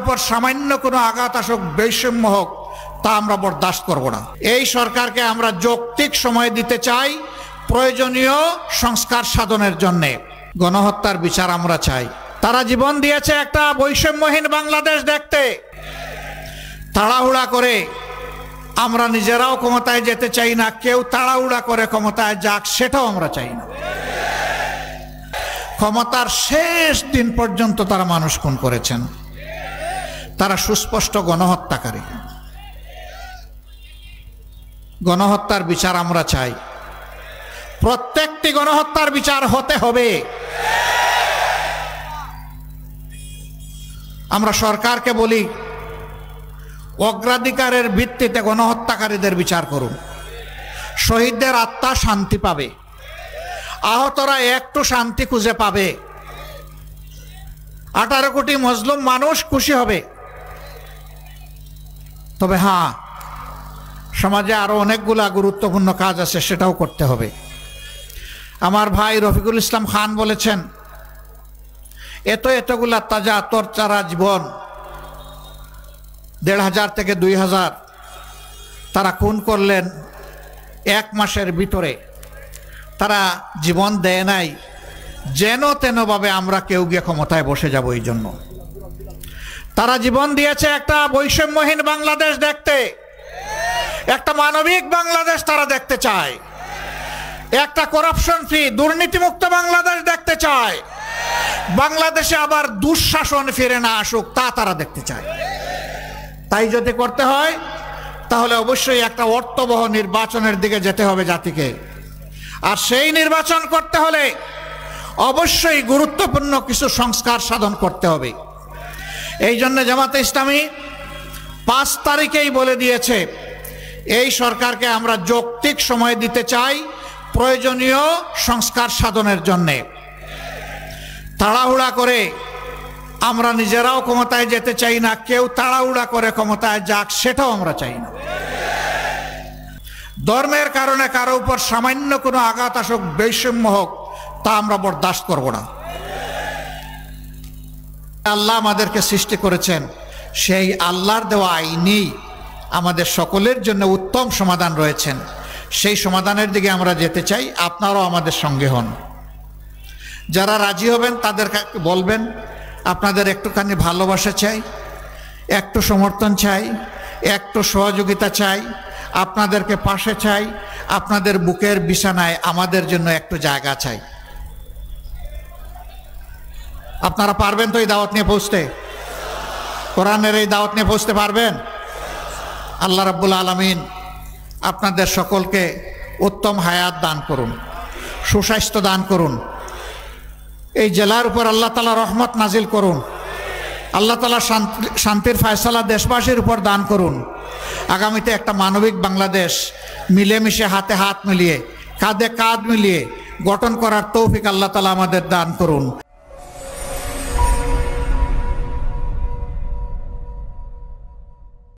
উপর সামান্য কোনো আঘাত আসুক, বৈষম্য হোক, তা আমরা বরদাস্ত করব না। এই সরকারকে আমরা যৌক্তিক সময় দিতে চাই প্রয়োজনীয় সংস্কার সাধনের জন্য। গণহত্যার বিচার আমরা চাই। তারা জীবন দিয়েছে একটা বৈষম্যহীন বাংলাদেশ দেখতে। তাড়াহুড়া করে আমরা নিজেরাও ক্ষমতায় যেতে চাই না, কেউ তাড়াহুড়া করে ক্ষমতায় যাক সেটাও আমরা চাই না। ক্ষমতার শেষ দিন পর্যন্ত তারা মানুষ খুন করেছেন। তারা সুস্পষ্ট গণহত্যাকারী। গণহত্যার বিচার আমরা চাই। প্রত্যেকটি গণহত্যার বিচার হতে হবে। আমরা সরকারকে বলি, অগ্রাধিকারের ভিত্তিতে গণহত্যাকারীদের বিচার করুন। শহীদদের আত্মা শান্তি পাবে, আহতরা একটু শান্তি খুঁজে পাবে, 18 কোটি মজলুম মানুষ খুশি হবে। তবে হ্যাঁ, সমাজে আরো অনেকগুলা গুরুত্বপূর্ণ কাজ আছে, সেটাও করতে হবে। আমার ভাই রফিকুল ইসলাম খান বলেছেন, এতগুলা তাজা তরচারা জীবন, 1500 থেকে 2000 তারা খুন করলেন 1 মাসের ভিতরে। তারা জীবন দেয় নাই যেন তেন ভাবে আমরা কেউ গিয়ে ক্ষমতায় বসে যাব। এই জন্য তারা জীবন দিয়েছে একটা বৈষম্যহীন বাংলাদেশ দেখতে, একটা মানবিক বাংলাদেশ তারা দেখতে চায়, একটা করাপশন ফ্রি দুর্নীতিমুক্ত বাংলাদেশ দেখতে চায়। বাংলাদেশে আবার দুঃশাসন ফিরে না আসুক, তা তারা দেখতে চায়। তাই যদি করতে হয় তাহলে অবশ্যই একটা অর্থবহ নির্বাচনের দিকে যেতে হবে জাতিকে। আর সেই নির্বাচন করতে হলে অবশ্যই গুরুত্বপূর্ণ কিছু সংস্কার সাধন করতে হবে। এই জন্য জামাতে ইসলামী 5 তারিখেই বলে দিয়েছে, এই সরকারকে আমরা যৌক্তিক সময় দিতে চাই প্রয়োজনীয় সংস্কার সাধনের জন্য। তাড়াহুড়া করে আমরা নিজেরাও ক্ষমতায় যেতে চাই না, কেউ তাড়াহুড়া করে ক্ষমতায় যাক সেটাও আমরা চাই না। ধর্মের কারণে কারো উপর সামান্য কোনো আঘাত আসুক, বৈষম্য হোক, তা আমরা বরদাস্ত করব না। আল্লাহ আমাদেরকে সৃষ্টি করেছেন, সেই আল্লাহর দেওয়া আইনেই আমাদের সকলের জন্য উত্তম সমাধান রয়েছেন। সেই সমাধানের দিকে আমরা যেতে চাই। আপনারাও আমাদের সঙ্গে হন। যারা রাজি হবেন তাদের বলবেন, আপনাদের একটুখানি ভালোবাসা চাই, একটু সমর্থন চাই, একটু সহযোগিতা চাই, আপনাদেরকে পাশে চাই, আপনাদের বুকের বিছানায় আমাদের জন্য একটু জায়গা চাই। আপনারা পারবেন তো এই দাওয়াত নিয়ে পৌঁছতে? কোরআনের এই দাওয়াত নিয়ে পৌঁছতে পারবেন? আল্লাহ রাব্বুল আলামিন আপনাদের সকলকে উত্তম হায়াত দান করুন, সুস্বাস্থ্য দান করুন। এই জেলার উপর আল্লাহ তাআলা রহমত নাজিল করুন। আল্লাহ তাআলা শান্তির ফয়সালা দেশবাসীর উপর দান করুন। আগামীতে একটা মানবিক বাংলাদেশ মিলেমিশে হাতে হাত মিলিয়ে, কাঁধে কাঁধ মিলিয়ে গঠন করার তৌফিক আল্লাহ তাআলা আমাদের দান করুন।